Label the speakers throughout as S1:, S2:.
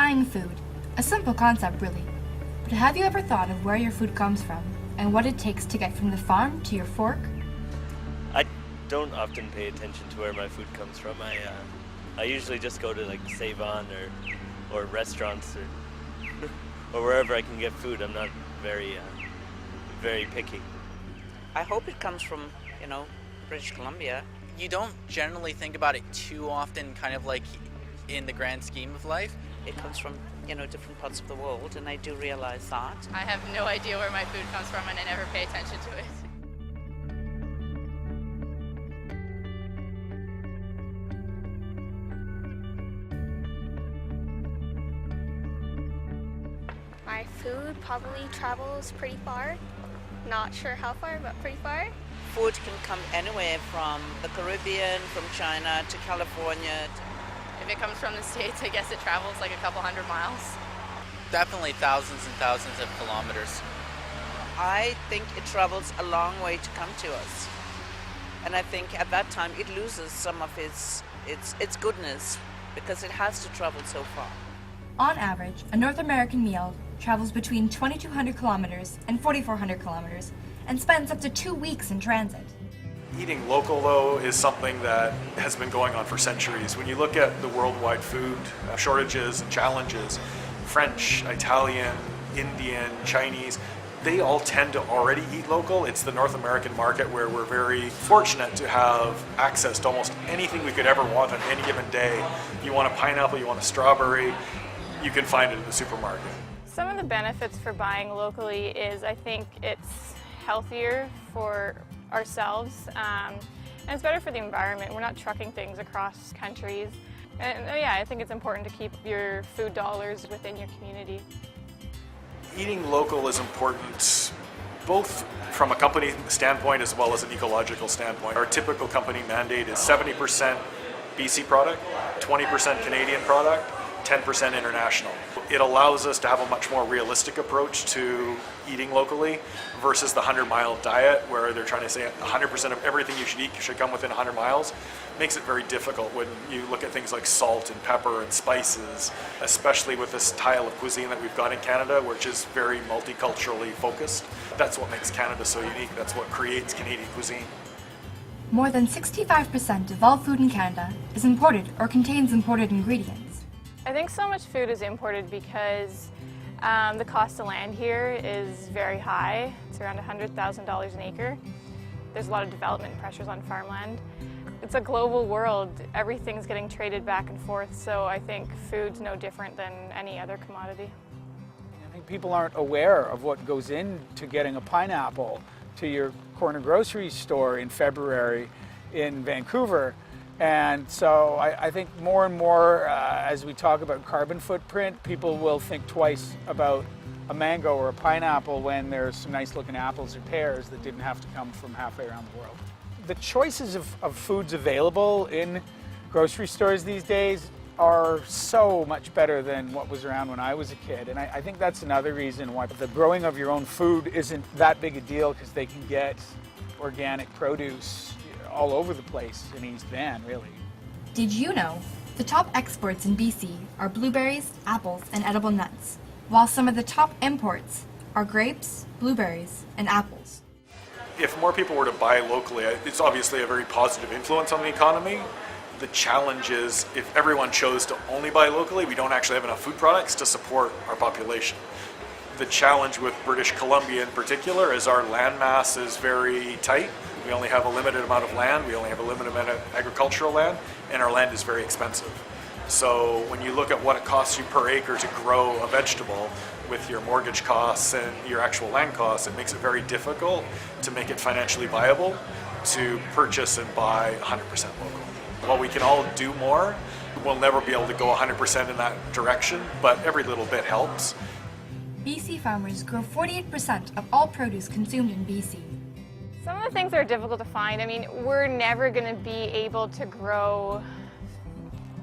S1: buying food. A simple concept, really. But have you ever thought of where your food comes from and what it takes to get from the farm to your fork?
S2: I don't often pay attention to where my food comes from. I usually just go to like Save-On or restaurants or wherever I can get food. I'm not very picky.
S3: I hope it comes from, British Columbia.
S4: You don't generally think about it too often, kind of like in the grand scheme of life.
S3: It comes from, different parts of the world, and I do realize that.
S5: I have no idea where my food comes from, and I never pay attention to it.
S6: My food probably travels pretty far. Not sure how far, but pretty far.
S3: Food can come anywhere from the Caribbean, from China to California.
S5: If it comes from the States, I guess it travels like a couple hundred miles.
S4: Definitely thousands and thousands of kilometers.
S3: I think it travels a long way to come to us. And I think at that time it loses some of its goodness because it has to travel so far.
S1: On average, a North American meal travels between 2,200 kilometers and 4,400 kilometers and spends up to 2 weeks in transit.
S7: Eating local, though, is something that has been going on for centuries. When you look at the worldwide food shortages and challenges, French, Italian, Indian, Chinese, they all tend to already eat local. It's the North American market where we're very fortunate to have access to almost anything we could ever want on any given day. You want a pineapple, you want a strawberry, you can find it in the supermarket.
S8: Some of the benefits for buying locally is I think it's healthier for ourselves and it's better for the environment. We're not trucking things across countries. And yeah, I think it's important to keep your food dollars within your community.
S7: Eating local is important both from a company standpoint as well as an ecological standpoint. Our typical company mandate is 70% BC product, 20% Canadian product, 10% international. It allows us to have a much more realistic approach to eating locally versus the 100-mile diet where they're trying to say 100% of everything you should eat should come within 100 miles. Makes it very difficult when you look at things like salt and pepper and spices, especially with this style of cuisine that we've got in Canada, which is very multiculturally focused. That's what makes Canada so unique. That's what creates Canadian cuisine.
S1: More than 65% of all food in Canada is imported or contains imported ingredients.
S8: I think so much food is imported because the cost of land here is very high. It's around $100,000 an acre. There's a lot of development pressures on farmland. It's a global world. Everything's getting traded back and forth, so I think food's no different than any other commodity.
S9: I think people aren't aware of what goes into getting a pineapple to your corner grocery store in February in Vancouver. And so I think more and more as we talk about carbon footprint, people will think twice about a mango or a pineapple when there's some nice looking apples or pears that didn't have to come from halfway around the world. The choices of foods available in grocery stores these days are so much better than what was around when I was a kid. And I think that's another reason why the growing of your own food isn't that big a deal, because they can get organic produce all over the place in East Van, really.
S1: Did you know the top exports in BC are blueberries, apples, and edible nuts, while some of the top imports are grapes, blueberries, and apples?
S7: If more people were to buy locally, it's obviously a very positive influence on the economy. The challenge is if everyone chose to only buy locally, we don't actually have enough food products to support our population. The challenge with British Columbia in particular is our land mass is very tight. We only have a limited amount of land, we only have a limited amount of agricultural land, and our land is very expensive. So when you look at what it costs you per acre to grow a vegetable with your mortgage costs and your actual land costs, it makes it very difficult to make it financially viable to purchase and buy 100% local. While we can all do more, we'll never be able to go 100% in that direction, but every little bit helps.
S1: BC farmers grow 48% of all produce consumed in BC.
S8: Some of the things that are difficult to find, I mean, we're never going to be able to grow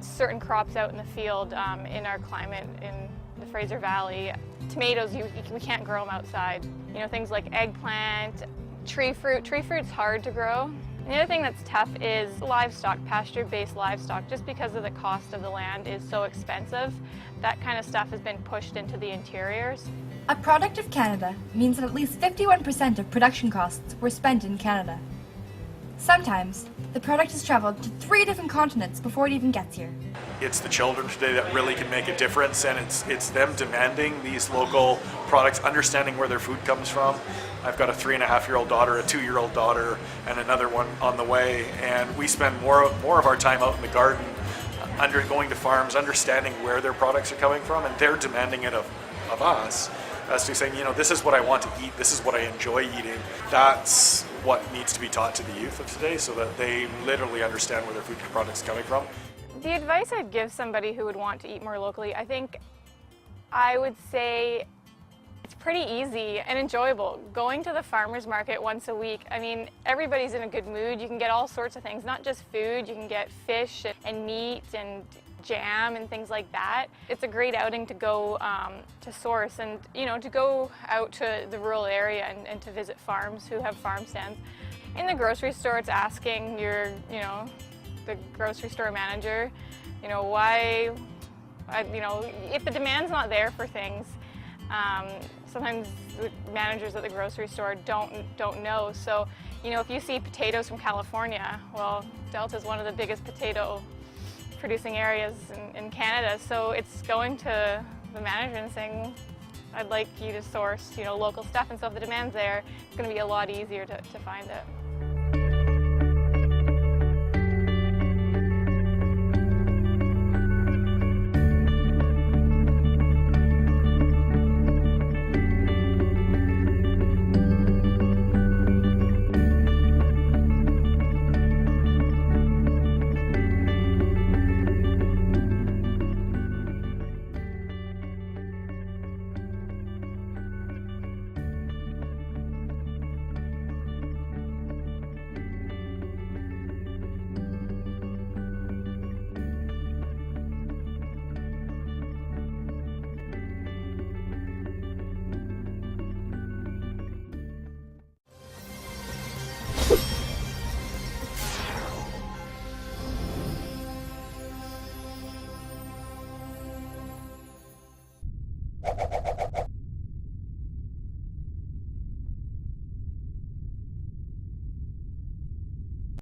S8: certain crops out in the field in our climate in the Fraser Valley. Tomatoes, we can't grow them outside. You know, things like eggplant, tree fruit. Tree fruit's hard to grow The other thing that's tough is livestock, pasture-based livestock. Just because of the cost of the land is so expensive, that kind of stuff has been pushed into the interiors.
S1: A product of Canada means that at least 51% of production costs were spent in Canada. Sometimes, the product has traveled to 3 different continents before it even gets here.
S7: It's the children today that really can make a difference, and it's them demanding these local products, understanding where their food comes from. I've got a 3.5-year-old daughter, a 2-year-old daughter, and another one on the way, and we spend more of our time out in the garden, going to farms, understanding where their products are coming from, and they're demanding it of us as to saying, this is what I want to eat, this is what I enjoy eating. That's what needs to be taught to the youth of today so that they literally understand where their food products are coming from.
S8: The advice I'd give somebody who would want to eat more locally, I think I would say it's pretty easy and enjoyable. Going to the farmer's market once a week, I mean, everybody's in a good mood. You can get all sorts of things, not just food. You can get fish and meat and jam and things like that. It's a great outing to go to source and, to go out to the rural area and to visit farms who have farm stands. In the grocery store, it's asking your, the grocery store manager, why, if the demand's not there for things, sometimes the managers at the grocery store don't know. So, if you see potatoes from California, well, Delta's one of the biggest potato producing areas in Canada, so it's going to the manager and saying, I'd like you to source, local stuff, and so if the demand's there, it's going to be a lot easier to find it.